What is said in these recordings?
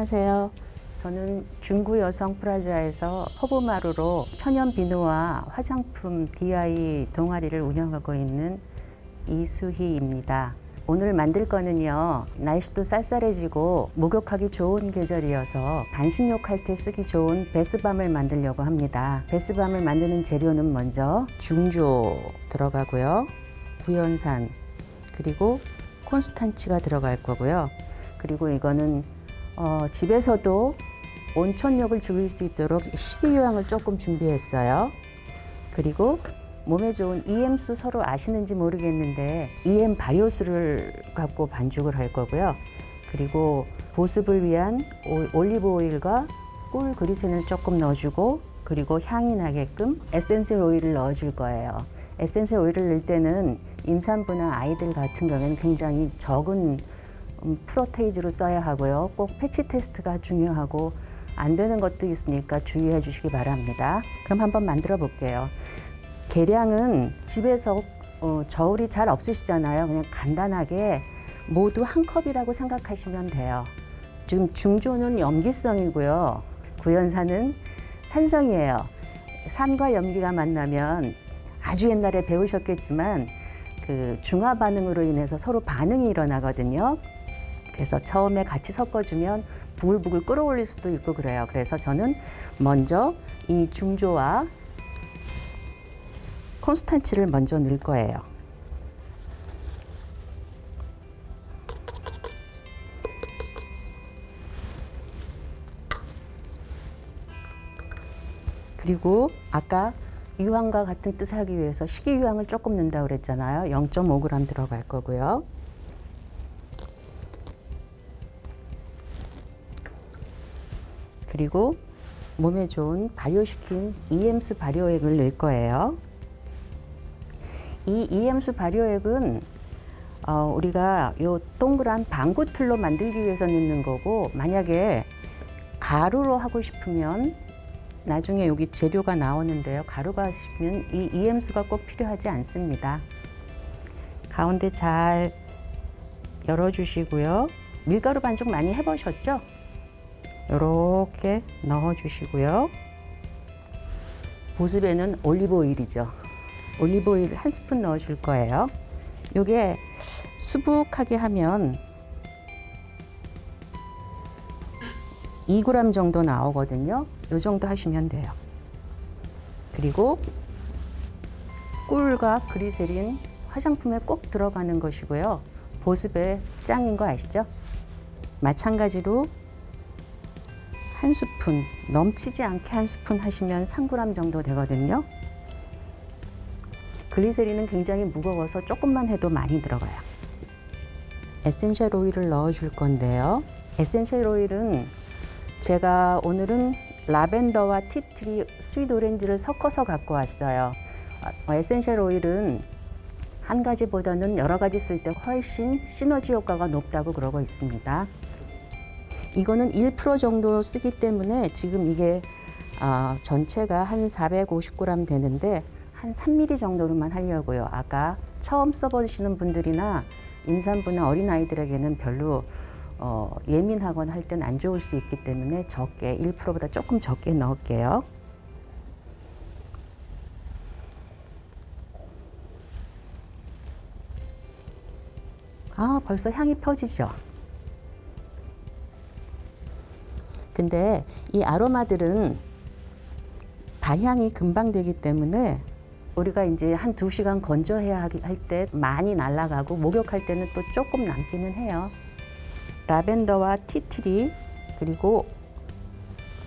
안녕하세요. 저는 중구 여성 프라자에서 허브마루로 천연 비누와 화장품 DI 동아리를 운영하고 있는 이수희입니다. 오늘 만들 거는요, 날씨도 쌀쌀해지고 목욕하기 좋은 계절이어서 반신욕할 때 쓰기 좋은 베스밤을 만들려고 합니다. 베스밤을 만드는 재료는 먼저 중조 들어가고요, 구연산, 그리고 콘스탄치가 들어갈 거고요. 그리고 이거는 집에서도 온천욕을 즐길 수 있도록 식이유황을 조금 준비했어요. 그리고 몸에 좋은 EM수 서로 아시는지 모르겠는데 EM 발효수를 갖고 반죽을 할 거고요. 그리고 보습을 위한 올리브 오일과 꿀 그리센을 조금 넣어주고, 그리고 향이 나게끔 에센셜 오일을 넣어줄 거예요. 에센셜 오일을 넣을 때는 임산부나 아이들 같은 경우에는 굉장히 적은 프로테이즈로 써야 하고요. 꼭 패치 테스트가 중요하고 안 되는 것도 있으니까 주의해 주시기 바랍니다. 그럼 한번 만들어 볼게요. 계량은 집에서 저울이 잘 없으시잖아요. 그냥 간단하게 모두 한 컵이라고 생각하시면 돼요. 지금 중조는 염기성이고요. 구연산은 산성이에요. 산과 염기가 만나면 아주 옛날에 배우셨겠지만 그 중화 반응으로 인해서 서로 반응이 일어나거든요. 그래서 처음에 같이 섞어주면 부글부글 끓어올릴 수도 있고 그래요. 그래서 저는 먼저 이 중조와 콘스탄치를 먼저 넣을 거예요. 그리고 아까 유황과 같은 뜻을 하기 위해서 식이유황을 조금 넣는다고 그랬잖아요. 0.5g 들어갈 거고요. 그리고 몸에 좋은 발효시킨 EM수 발효액을 넣을 거예요. 이 EM수 발효액은 우리가 요 동그란 방구틀로 만들기 위해서 넣는 거고, 만약에 가루로 하고 싶으면 나중에 여기 재료가 나오는데요. 가루가 하시면 이 EM수가 꼭 필요하지 않습니다. 가운데 잘 열어주시고요. 밀가루 반죽 많이 해보셨죠? 이렇게 넣어주시고요. 보습에는 올리브 오일이죠. 올리브 오일 1스푼 넣어줄 거예요. 이게 수북하게 하면 2g 정도 나오거든요. 이 정도 하시면 돼요. 그리고 꿀과 그리세린 화장품에 꼭 들어가는 것이고요. 보습에 짱인 거 아시죠? 마찬가지로 1스푼, 넘치지 않게 1스푼 하시면 3g 정도 되거든요. 글리세린은 굉장히 무거워서 조금만 해도 많이 들어가요. 에센셜 오일을 넣어줄 건데요. 에센셜 오일은 제가 오늘은 라벤더와 티트리, 스윗 오렌지를 섞어서 갖고 왔어요. 에센셜 오일은 한 가지보다는 여러 가지 쓸 때 훨씬 시너지 효과가 높다고 그러고 있습니다. 이거는 1% 정도 쓰기 때문에 지금 이게 전체가 한 450g 되는데 한 3ml 정도로만 하려고요. 아까 처음 써보시는 분들이나 임산부나 어린아이들에게는 별로 예민하거나 할 땐 안 좋을 수 있기 때문에 적게, 1%보다 조금 적게 넣을게요. 벌써 향이 펴지죠? 근데 이 아로마들은 발향이 금방 되기 때문에 우리가 이제 한 2시간 건조해야 할 때 많이 날아가고, 목욕할 때는 또 조금 남기는 해요. 라벤더와 티트리 그리고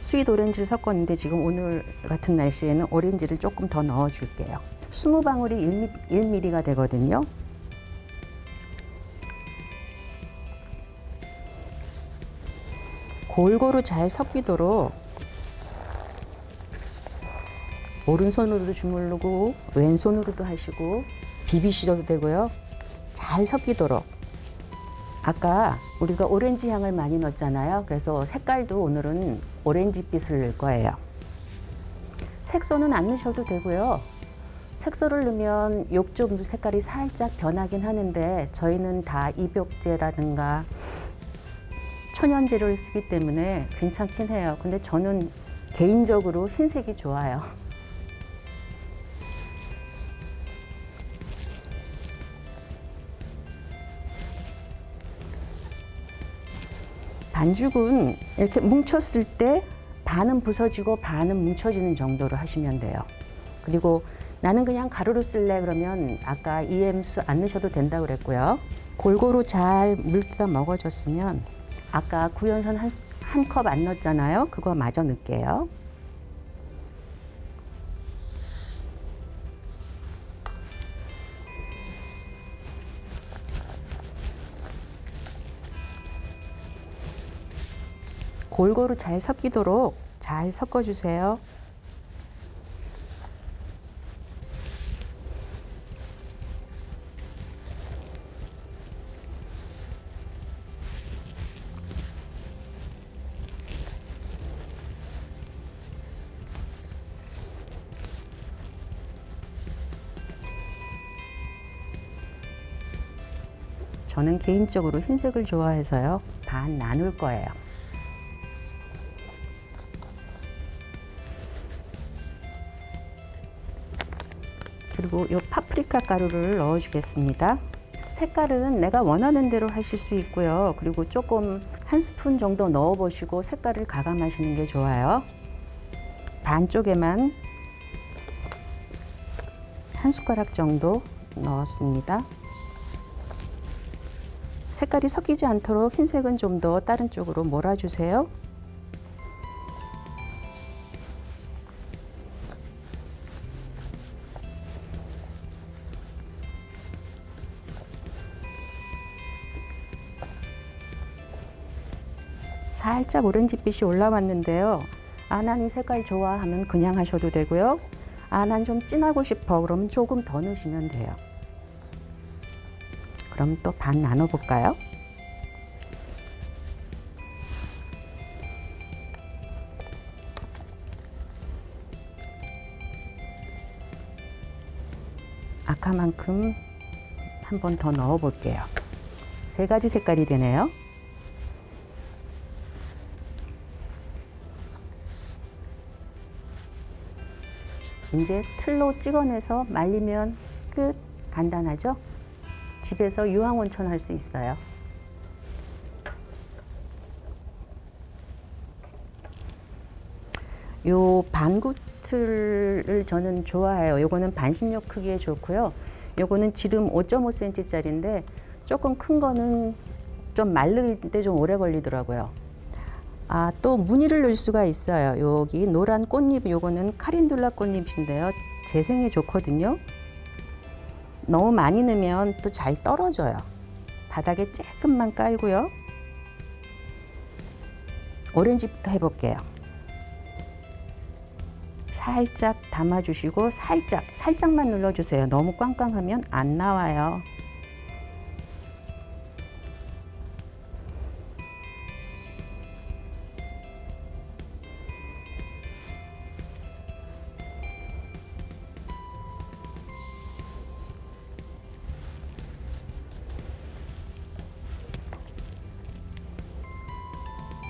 스윗 오렌지를 섞었는데 지금 오늘 같은 날씨에는 오렌지를 조금 더 넣어줄게요. 20방울이 1ml가 되거든요. 골고루 잘 섞이도록 오른손으로도 주물르고 왼손으로도 하시고 비비시도 되고요. 잘 섞이도록. 아까 우리가 오렌지 향을 많이 넣었잖아요. 그래서 색깔도 오늘은 오렌지빛을 넣을 거예요. 색소는 안 넣으셔도 되고요. 색소를 넣으면 욕조 색깔이 살짝 변하긴 하는데 저희는 다 입욕제라든가 천연 재료를 쓰기 때문에 괜찮긴 해요. 근데 저는 개인적으로 흰색이 좋아요. 반죽은 이렇게 뭉쳤을 때 반은 부서지고 반은 뭉쳐지는 정도로 하시면 돼요. 그리고 나는 그냥 가루로 쓸래 그러면 아까 EM수 안 넣으셔도 된다고 그랬고요. 골고루 잘 물기가 먹어졌으면 아까 구연산 한 컵 안 넣었잖아요. 그거 마저 넣을게요. 골고루 잘 섞이도록 잘 섞어주세요. 저는 개인적으로 흰색을 좋아해서요. 반 나눌 거예요. 그리고 이 파프리카 가루를 넣어주겠습니다. 색깔은 내가 원하는 대로 하실 수 있고요. 그리고 조금 한 스푼 정도 넣어보시고 색깔을 가감하시는 게 좋아요. 반쪽에만 한 숟가락 정도 넣었습니다. 색깔이 섞이지 않도록 흰색은 좀 더 다른 쪽으로 몰아주세요. 살짝 오렌지빛이 올라왔는데요. 아, 난 이 색깔 좋아하면 그냥 하셔도 되고요. 아, 난 좀 진하고 싶어 그러면 조금 더 넣으시면 돼요. 그럼 또 반 나눠 볼까요? 아까만큼 한 번 더 넣어 볼게요. 세 가지 색깔이 되네요. 이제 틀로 찍어내서 말리면 끝. 간단하죠? 집에서 유황온천 할 수 있어요. 요 반구틀을 저는 좋아해요. 요거는 반신욕 크기에 좋고요. 요거는 지름 5.5cm 짜리인데 조금 큰 거는 좀 마를 때 좀 오래 걸리더라고요. 아, 또 무늬를 넣을 수가 있어요. 여기 노란 꽃잎, 요거는 카린둘라 꽃잎인데요. 재생에 좋거든요. 너무 많이 넣으면 또 잘 떨어져요. 바닥에 조금만 깔고요. 오렌지부터 해볼게요. 살짝 담아주시고 살짝만 눌러주세요. 너무 꽝꽝하면 안 나와요.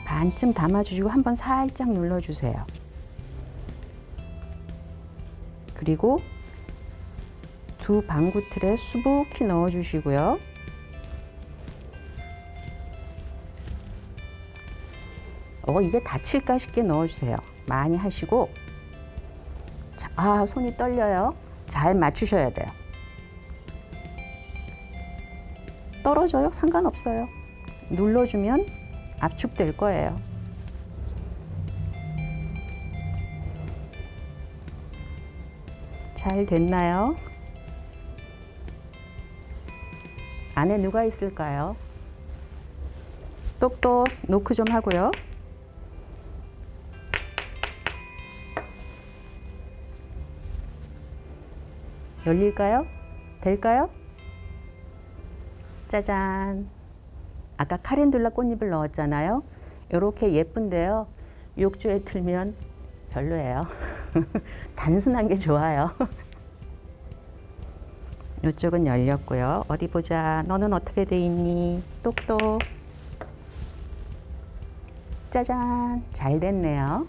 반쯤 담아주시고 한번 살짝 눌러주세요. 그리고 두 방구틀에 수북히 넣어주시고요. 이게 닫힐까 싶게 넣어주세요. 많이 하시고, 자, 아, 손이 떨려요. 잘 맞추셔야 돼요. 떨어져요? 상관없어요. 눌러주면 압축될 거예요. 잘 됐나요? 안에 누가 있을까요? 똑똑 노크 좀 하고요. 열릴까요? 될까요? 짜잔! 아까 카렌듈라 꽃잎을 넣었잖아요. 이렇게 예쁜데요. 욕조에 틀면 별로예요. 단순한 게 좋아요. 이쪽은 열렸고요. 어디 보자. 너는 어떻게 돼 있니? 똑똑. 짜잔, 잘 됐네요.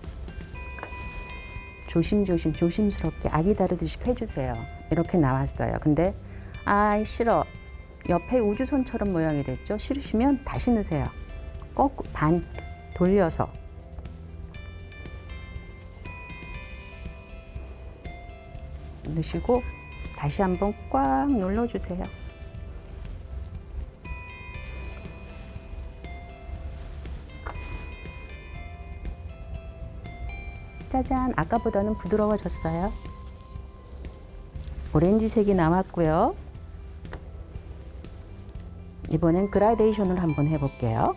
조심스럽게 아기 다루듯이 해주세요. 이렇게 나왔어요. 근데 아이 싫어. 옆에 우주선처럼 모양이 됐죠? 싫으시면 다시 넣으세요. 꼭 반 돌려서. 넣으시고 다시 한번 꽉 눌러주세요. 짜잔, 아까보다는 부드러워졌어요. 오렌지색이 나왔고요. 이번엔 그라데이션을 한번 해볼게요.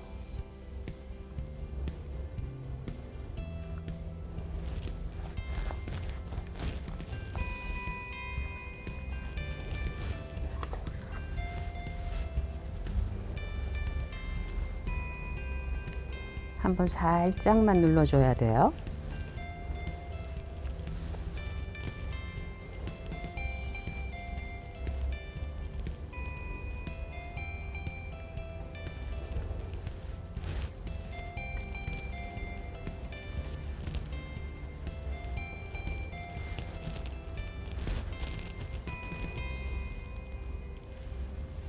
한번 살짝만 눌러줘야 돼요.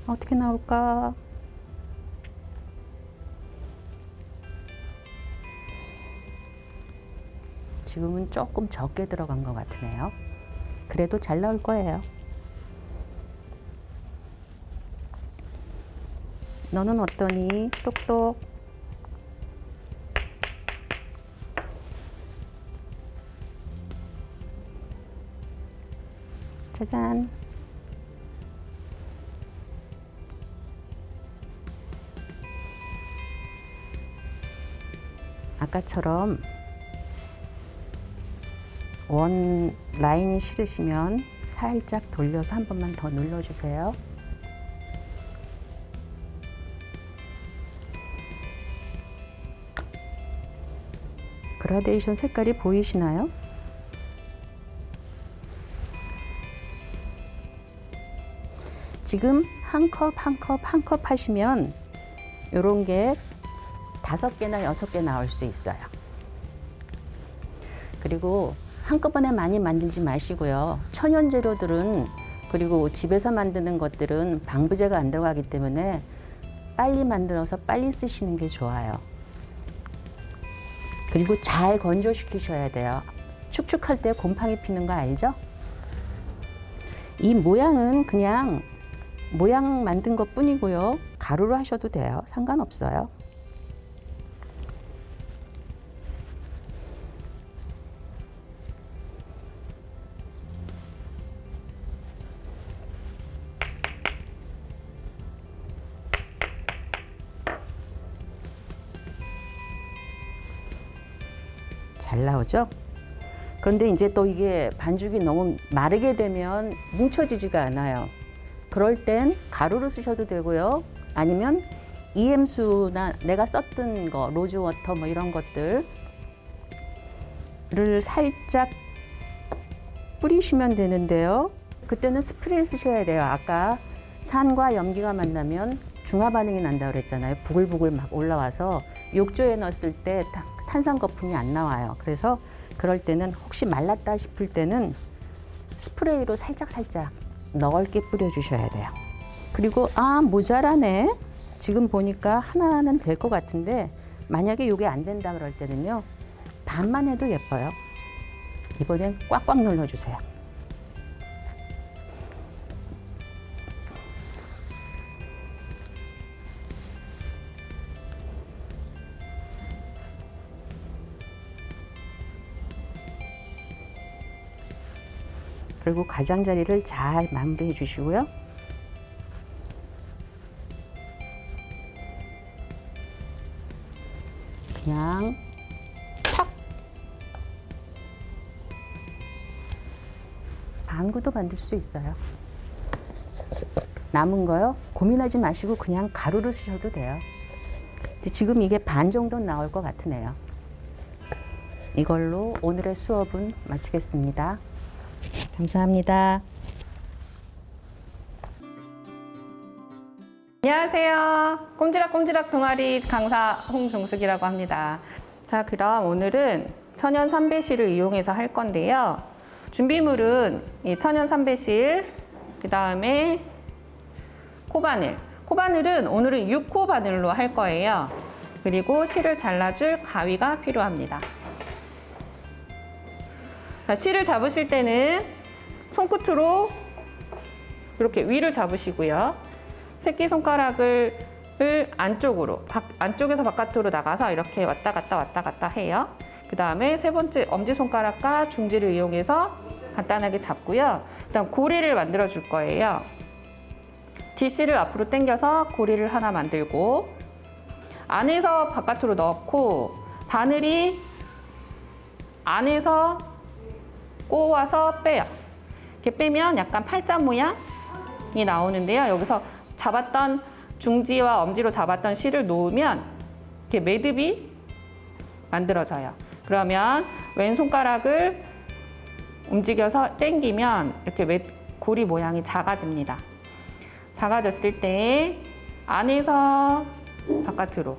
어떻게 나올까? 지금은 조금 적게 들어간 것 같으네요. 그래도 잘 나올 거예요. 너는 어떠니? 똑똑. 짜잔. 아까처럼 원 라인이 싫으시면 살짝 돌려서 한 번만 더 눌러주세요. 그라데이션 색깔이 보이시나요? 지금 한 컵 하시면 이런 게 5개나 6개 나올 수 있어요. 그리고 한꺼번에 많이 만들지 마시고요. 천연 재료들은 그리고 집에서 만드는 것들은 방부제가 안 들어가기 때문에 빨리 만들어서 빨리 쓰시는 게 좋아요. 그리고 잘 건조시키셔야 돼요. 축축할 때 곰팡이 피는 거 알죠? 이 모양은 그냥 모양 만든 것 뿐이고요. 가루로 하셔도 돼요. 상관없어요. 잘 나오죠? 그런데 이제 또 이게 반죽이 너무 마르게 되면 뭉쳐지지가 않아요. 그럴 땐 가루를 쓰셔도 되고요. 아니면 EM수나 내가 썼던 거, 로즈워터 뭐 이런 것들을 살짝 뿌리시면 되는데요. 그때는 스프레이를 쓰셔야 돼요. 아까 산과 염기가 만나면 중화 반응이 난다고 그랬잖아요. 부글부글 막 올라와서 욕조에 넣었을 때 탄산 거품이 안 나와요. 그래서 그럴 때는 혹시 말랐다 싶을 때는 스프레이로 살짝 넓게 뿌려주셔야 돼요. 그리고 모자라네. 지금 보니까 하나는 될 것 같은데 만약에 이게 안 된다 그럴 때는요. 반만 해도 예뻐요. 이번엔 꽉꽉 눌러주세요. 그리고 가장자리를 잘 마무리해 주시고요. 그냥 탁! 방구도 만들 수 있어요. 남은 거요? 고민하지 마시고 그냥 가루를 쓰셔도 돼요. 지금 이게 반 정도 나올 것 같으네요. 이걸로 오늘의 수업은 마치겠습니다. 감사합니다. 안녕하세요. 꼼지락꼼지락 동아리 강사 홍종숙이라고 합니다. 자, 그럼 오늘은 천연 삼배실을 이용해서 할 건데요. 준비물은 이 천연 삼배실, 그 다음에 코바늘. 코바늘은 오늘은 6호 바늘로 할 거예요. 그리고 실을 잘라줄 가위가 필요합니다. 자, 실을 잡으실 때는 손끝으로 이렇게 위를 잡으시고요. 새끼손가락을 안쪽에서 바깥으로 나가서 이렇게 왔다 갔다 해요. 그 다음에 세 번째 엄지손가락과 중지를 이용해서 간단하게 잡고요. 그 다음 고리를 만들어 줄 거예요. 뒷실을 앞으로 당겨서 고리를 하나 만들고 안에서 바깥으로 넣고 바늘이 안에서 꼬아서 빼요. 이렇게 빼면 약간 팔자 모양이 나오는데요. 여기서 잡았던 중지와 엄지로 잡았던 실을 놓으면 이렇게 매듭이 만들어져요. 그러면 왼손가락을 움직여서 당기면 이렇게 고리 모양이 작아집니다. 작아졌을 때 안에서 바깥으로,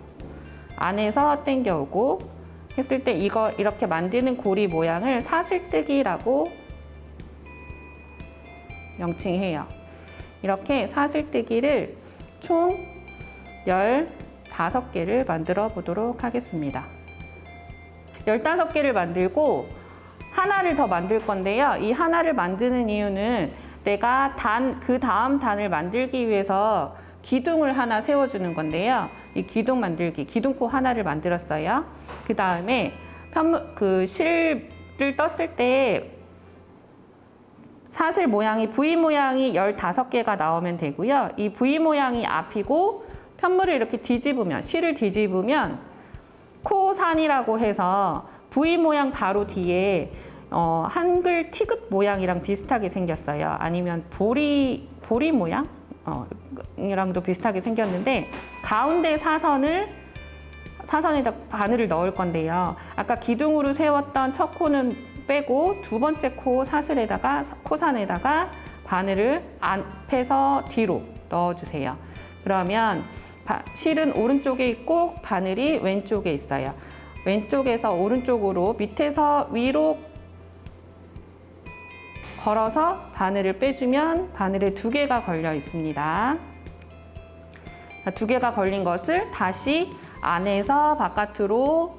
안에서 당겨오고 했을 때 이거 이렇게 만드는 고리 모양을 사슬뜨기라고 명칭해요. 이렇게 사슬뜨기를 총 15개를 만들어 보도록 하겠습니다. 15개를 만들고 하나를 더 만들 건데요. 이 하나를 만드는 이유는 내가 그 다음 단을 만들기 위해서 기둥을 하나 세워주는 건데요. 이 기둥 만들기, 기둥코 하나를 만들었어요. 그 다음에 실을 떴을 때 사슬 모양이 V 모양이 15개가 나오면 되고요. 이 V 모양이 앞이고 편물을 이렇게 뒤집으면, 실을 뒤집으면 코산이라고 해서 V 모양 바로 뒤에 한글 티귿 모양이랑 비슷하게 생겼어요. 아니면 보리 모양? 이랑도 비슷하게 생겼는데 가운데 사선에다 바늘을 넣을 건데요. 아까 기둥으로 세웠던 첫 코는 빼고 두 번째 코 사슬에다가 코산에다가 바늘을 앞에서 뒤로 넣어주세요. 그러면 실은 오른쪽에 있고 바늘이 왼쪽에 있어요. 왼쪽에서 오른쪽으로 밑에서 위로 걸어서 바늘을 빼주면 바늘에 2개가 걸려 있습니다. 2개가 걸린 것을 다시 안에서 바깥으로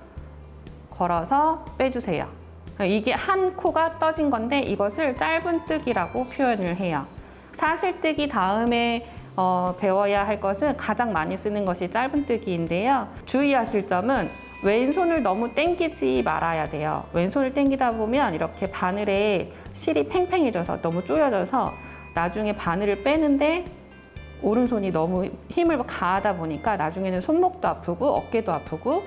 걸어서 빼주세요. 이게 한 코가 떠진 건데 이것을 짧은뜨기라고 표현을 해요. 사슬뜨기 다음에 배워야 할 것은 가장 많이 쓰는 것이 짧은뜨기인데요. 주의하실 점은 왼손을 너무 당기지 말아야 돼요. 왼손을 당기다 보면 이렇게 바늘에 실이 팽팽해져서 너무 쪼여져서 나중에 바늘을 빼는데 오른손이 너무 힘을 가하다 보니까 나중에는 손목도 아프고 어깨도 아프고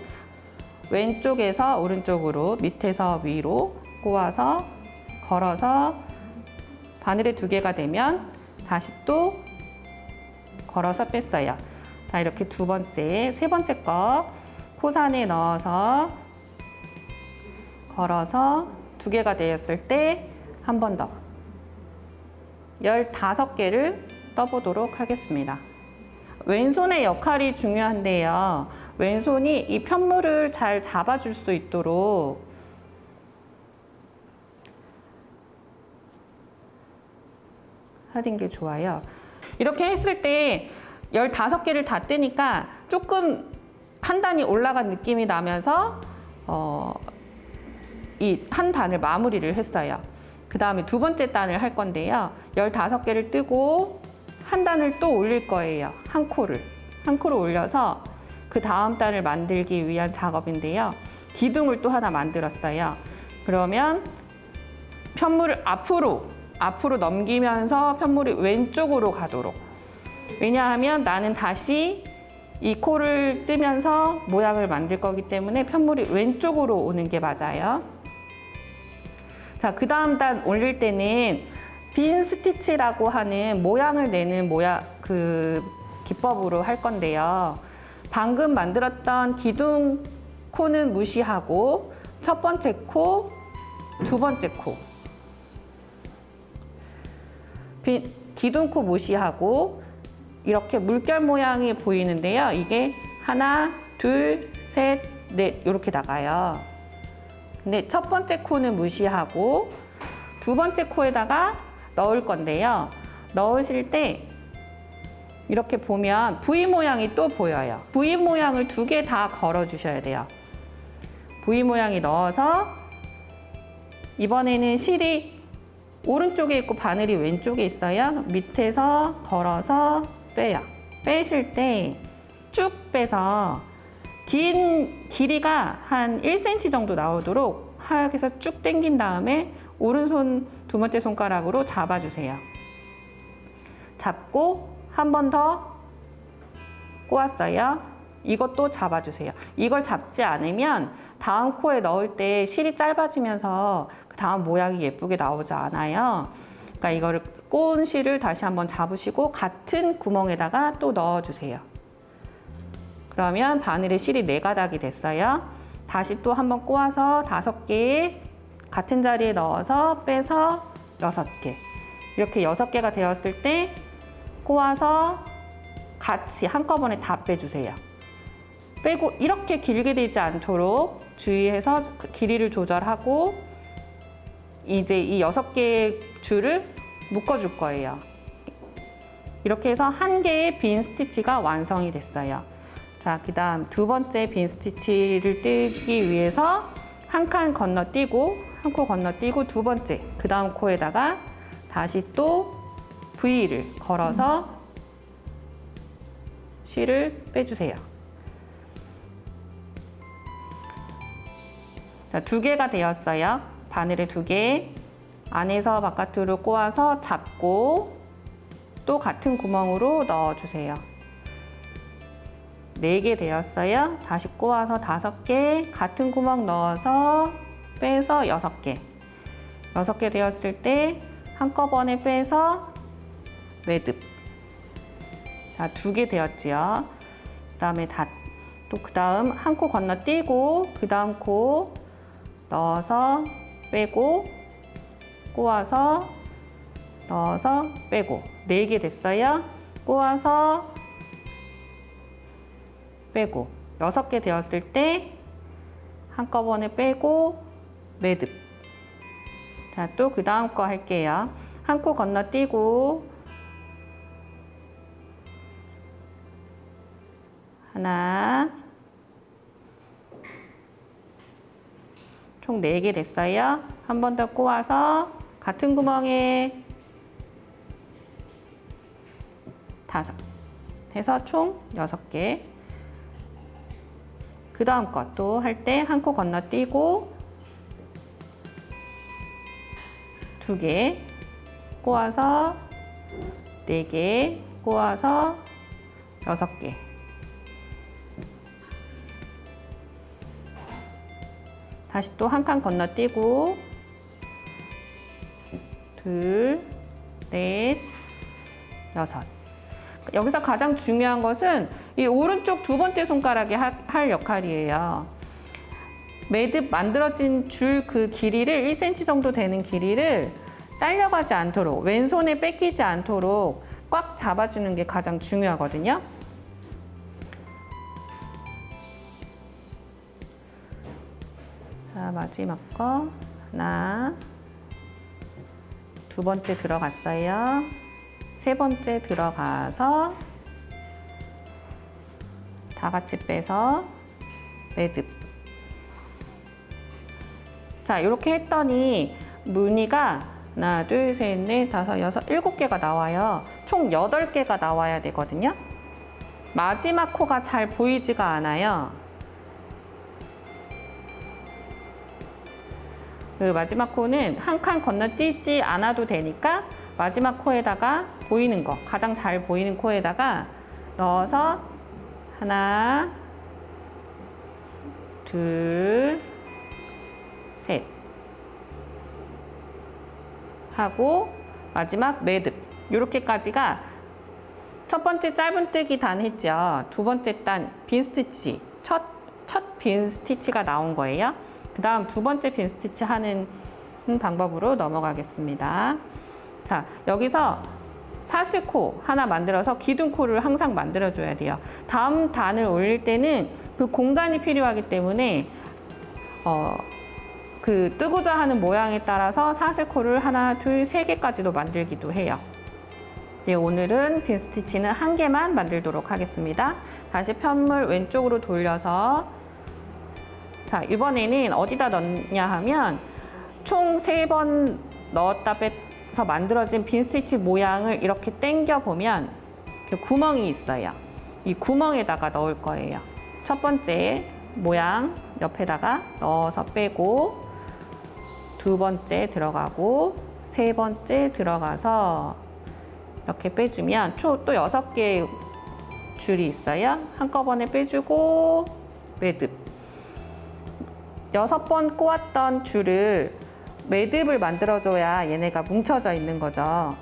왼쪽에서 오른쪽으로 밑에서 위로 꼬아서 걸어서 바늘에 2개가 되면 다시 또 걸어서 뺐어요. 자, 이렇게 세 번째 거 코산에 넣어서 걸어서 2개가 되었을 때 한 번 더 15개를 떠보도록 하겠습니다. 왼손의 역할이 중요한데요. 왼손이 이 편물을 잘 잡아줄 수 있도록 하는 게 좋아요. 이렇게 했을 때 15개를 다 떼니까 조금 한 단이 올라간 느낌이 나면서 이 한 단을 마무리를 했어요. 그 다음에 두 번째 단을 할 건데요. 15개를 뜨고 한 단을 또 올릴 거예요. 한 코를 올려서 그 다음 단을 만들기 위한 작업인데요. 기둥을 또 하나 만들었어요. 그러면 편물을 앞으로 넘기면서 편물이 왼쪽으로 가도록. 왜냐하면 나는 다시 이 코를 뜨면서 모양을 만들 거기 때문에 편물이 왼쪽으로 오는 게 맞아요. 자, 그 다음 단 올릴 때는 빈 스티치라고 하는 모양을 내는 기법으로 할 건데요. 방금 만들었던 기둥 코는 무시하고 첫 번째 코, 두 번째 코. 기둥 코 무시하고 이렇게 물결 모양이 보이는데요. 이게 하나, 둘, 셋, 넷 이렇게 나가요. 근데 첫 번째 코는 무시하고 두 번째 코에다가 넣을 건데요. 넣으실 때 이렇게 보면 V 모양이 또 보여요. V 모양을 두 개 다 걸어 주셔야 돼요. V 모양이 넣어서 이번에는 실이 오른쪽에 있고 바늘이 왼쪽에 있어요. 밑에서 걸어서 빼요. 빼실 때 쭉 빼서 긴 길이가 한 1cm 정도 나오도록 하얗게 해서 쭉 당긴 다음에 오른손 두 번째 손가락으로 잡아주세요. 잡고 한 번 더 꼬았어요. 이것도 잡아주세요. 이걸 잡지 않으면 다음 코에 넣을 때 실이 짧아지면서 그 다음 모양이 예쁘게 나오지 않아요. 그러니까 이거를 꼬은 실을 다시 한번 잡으시고 같은 구멍에다가 또 넣어주세요. 그러면 바늘에 실이 4가닥이 됐어요. 다시 또 한번 꼬아서 5개 같은 자리에 넣어서 빼서 6개. 이렇게 6개가 되었을 때 꼬아서 같이 한꺼번에 다 빼주세요. 빼고 이렇게 길게 되지 않도록 주의해서 길이를 조절하고 이제 이 6개의 줄을 묶어줄 거예요. 이렇게 해서 한 개의 빈 스티치가 완성이 됐어요. 자, 그 다음 두 번째 빈 스티치를 떼기 위해서 한 칸 건너뛰고 한 코 건너뛰고 두 번째 그 다음 코에다가 다시 또 V를 걸어서 실을 빼주세요. 자, 2개가 되었어요. 바늘에 2개 안에서 바깥으로 꼬아서 잡고 또 같은 구멍으로 넣어주세요. 4개 되었어요. 다시 꼬아서 5개 같은 구멍 넣어서 빼서 6개 6개 되었을 때 한꺼번에 빼서 매듭. 자, 2개 되었지요. 그다음에 또 그다음 한 코 건너뛰고 그다음 코 넣어서 빼고 꼬아서 넣어서 빼고 4개 됐어요. 꼬아서 빼고 6개 되었을 때 한꺼번에 빼고 매듭. 자, 또 그 다음 거 할게요. 한 코 건너뛰고 하나 총 4개 됐어요. 한 번 더 꼬아서 같은 구멍에 5 해서 총 6개. 그 다음 것 또 할 때 한 코 건너뛰고 2개 꼬아서 4개 꼬아서 6개. 다시 또 한 칸 건너뛰고 2, 4, 6. 여기서 가장 중요한 것은 이 오른쪽 두 번째 손가락이 할 역할이에요. 매듭 만들어진 줄 그 길이를 1cm 정도 되는 길이를 딸려가지 않도록 왼손에 뺏기지 않도록 꽉 잡아주는 게 가장 중요하거든요. 자, 마지막 거 하나, 두 번째 들어갔어요. 세 번째 들어가서 다 같이 빼서 매듭. 자, 이렇게 했더니 무늬가 하나, 둘, 셋, 넷, 다섯, 여섯, 7개가 나와요. 총 8개가 나와야 되거든요. 마지막 코가 잘 보이지가 않아요. 그 마지막 코는 한 칸 건너뛰지 않아도 되니까 마지막 코에다가 보이는 거, 가장 잘 보이는 코에다가 넣어서 하나, 둘, 셋 하고 마지막 매듭. 이렇게까지가 첫 번째 짧은뜨기 단 했죠. 두 번째 단 빈 스티치, 첫 빈 스티치가 나온 거예요. 그 다음 두 번째 빈 스티치 하는 방법으로 넘어가겠습니다. 자, 여기서 사슬코 하나 만들어서 기둥코를 항상 만들어줘야 돼요. 다음 단을 올릴 때는 그 공간이 필요하기 때문에 그 뜨고자 하는 모양에 따라서 사슬코를 하나, 둘, 세 개까지도 만들기도 해요. 네, 오늘은 빈 스티치는 한 개만 만들도록 하겠습니다. 다시 편물 왼쪽으로 돌려서, 자, 이번에는 어디다 넣냐 하면 총 3번 넣었다 빼서 만들어진 빈 스티치 모양을 이렇게 당겨 보면 구멍이 있어요. 이 구멍에다가 넣을 거예요. 첫 번째 모양 옆에다가 넣어서 빼고, 두 번째 들어가고, 세 번째 들어가서 이렇게 빼주면 또 6개 줄이 있어요. 한꺼번에 빼주고 매듭. 6번 꼬았던 줄을 매듭을 만들어줘야 얘네가 뭉쳐져 있는 거죠.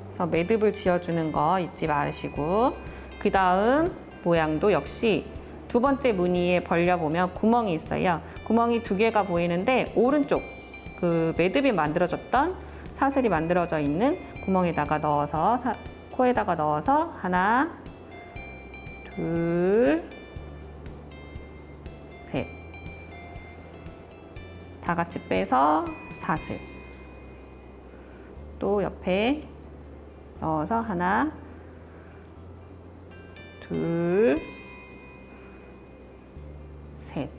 그래서 매듭을 지어주는 거 잊지 마시고, 그 다음 모양도 역시 두 번째 무늬에 벌려보면 구멍이 있어요. 구멍이 2개가 보이는데 오른쪽 그 매듭이 만들어졌던 사슬이 만들어져 있는 구멍에다가 넣어서 코에다가 넣어서 하나, 둘, 셋. 다 같이 빼서 사슬. 또 옆에 넣어서 하나, 둘, 셋.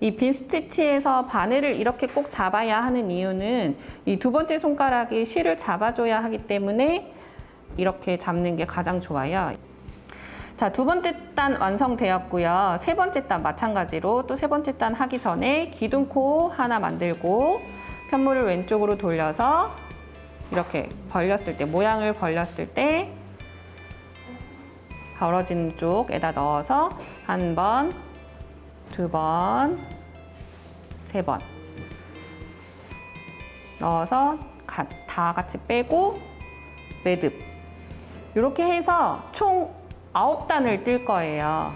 이 빈 스티치에서 바늘을 이렇게 꼭 잡아야 하는 이유는 이 두 번째 손가락이 실을 잡아줘야 하기 때문에 이렇게 잡는 게 가장 좋아요. 자, 두 번째 단 완성되었고요. 세 번째 단 마찬가지로 또 세 번째 단 하기 전에 기둥코 하나 만들고 편물을 왼쪽으로 돌려서 이렇게 벌렸을 때, 모양을 벌렸을 때 벌어진 쪽에다 넣어서 한 번, 두 번, 세 번 넣어서 다 같이 빼고 매듭. 이렇게 해서 총 9단을 뜰 거예요.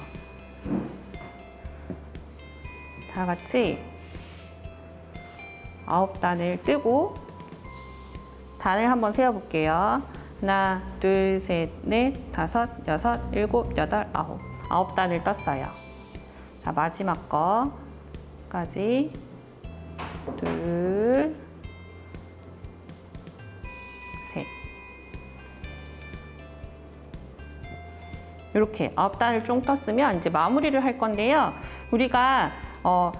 다 같이 9단을 뜨고 단을 한번 세어볼게요. 하나, 둘, 셋, 넷, 다섯, 여섯, 일곱, 여덟, 아홉. 9단을 떴어요. 자, 마지막 거까지 둘, 셋. 이렇게 9단을 쫑 떴으면 이제 마무리를 할 건데요. 우리가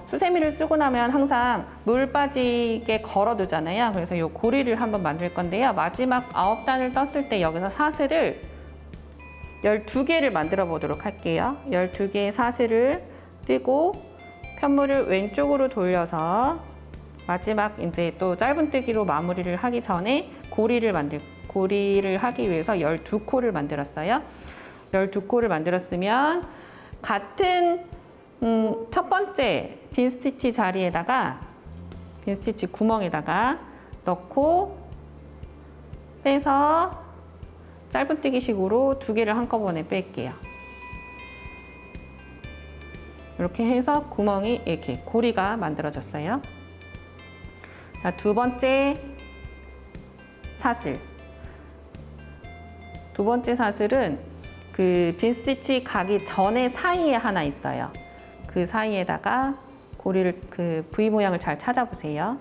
수세미를 쓰고 나면 항상 물 빠지게 걸어두잖아요. 그래서 이 고리를 한번 만들 건데요. 마지막 9단을 떴을 때 여기서 사슬을 12개를 만들어 보도록 할게요. 12개의 사슬을 뜨고 편물을 왼쪽으로 돌려서 마지막 이제 또 짧은뜨기로 마무리를 하기 전에 고리를 하기 위해서 12코를 만들었어요. 12코를 만들었으면 같은 첫 번째 빈 스티치 자리에다가 빈 스티치 구멍에다가 넣고 빼서 짧은뜨기식으로 2개를 한꺼번에 뺄게요. 이렇게 해서 구멍이 이렇게 고리가 만들어졌어요. 자, 두 번째 사슬. 두 번째 사슬은 그 빈 스티치 가기 전에 사이에 하나 있어요. 그 사이에다가 고리를 그 V 모양을 잘 찾아보세요.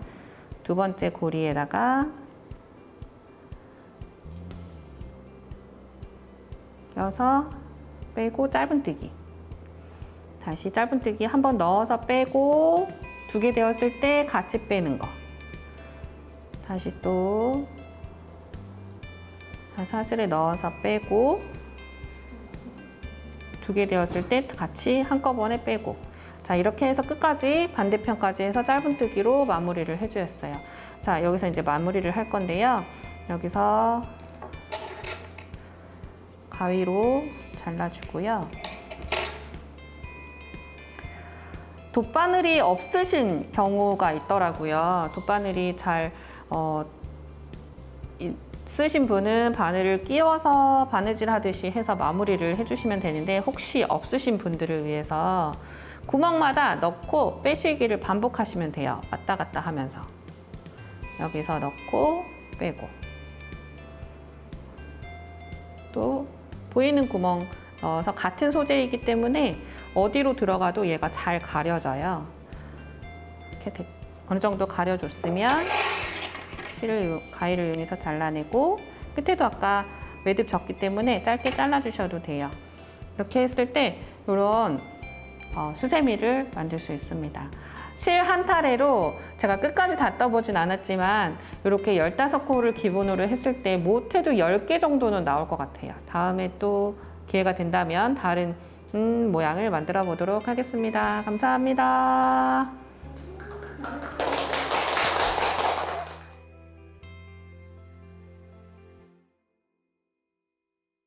두 번째 고리에다가 껴서 빼고 짧은뜨기. 다시 짧은뜨기 한 번 넣어서 빼고 2개 되었을 때 같이 빼는 거. 다시 또 사슬에 넣어서 빼고 2개 되었을 때 같이 한꺼번에 빼고. 자, 이렇게 해서 끝까지 반대편까지 해서 짧은뜨기로 마무리를 해주었어요. 자, 여기서 이제 마무리를 할 건데요. 여기서 가위로 잘라주고요. 돗바늘이 없으신 경우가 있더라고요. 돗바늘이 잘 쓰신 분은 바늘을 끼워서 바느질 하듯이 해서 마무리를 해주시면 되는데, 혹시 없으신 분들을 위해서 구멍마다 넣고 빼시기를 반복하시면 돼요. 왔다 갔다 하면서. 여기서 넣고 빼고, 또 보이는 구멍 넣어서 같은 소재이기 때문에 어디로 들어가도 얘가 잘 가려져요. 이렇게 어느 정도 가려줬으면 가위를 이용해서 잘라내고, 끝에도 아까 매듭 졌기 때문에 짧게 잘라주셔도 돼요. 이렇게 했을 때 이런 수세미를 만들 수 있습니다. 실 한 타래로 제가 끝까지 다 떠보진 않았지만 이렇게 15코를 기본으로 했을 때 못해도 10개 정도는 나올 것 같아요. 다음에 또 기회가 된다면 다른 모양을 만들어 보도록 하겠습니다. 감사합니다.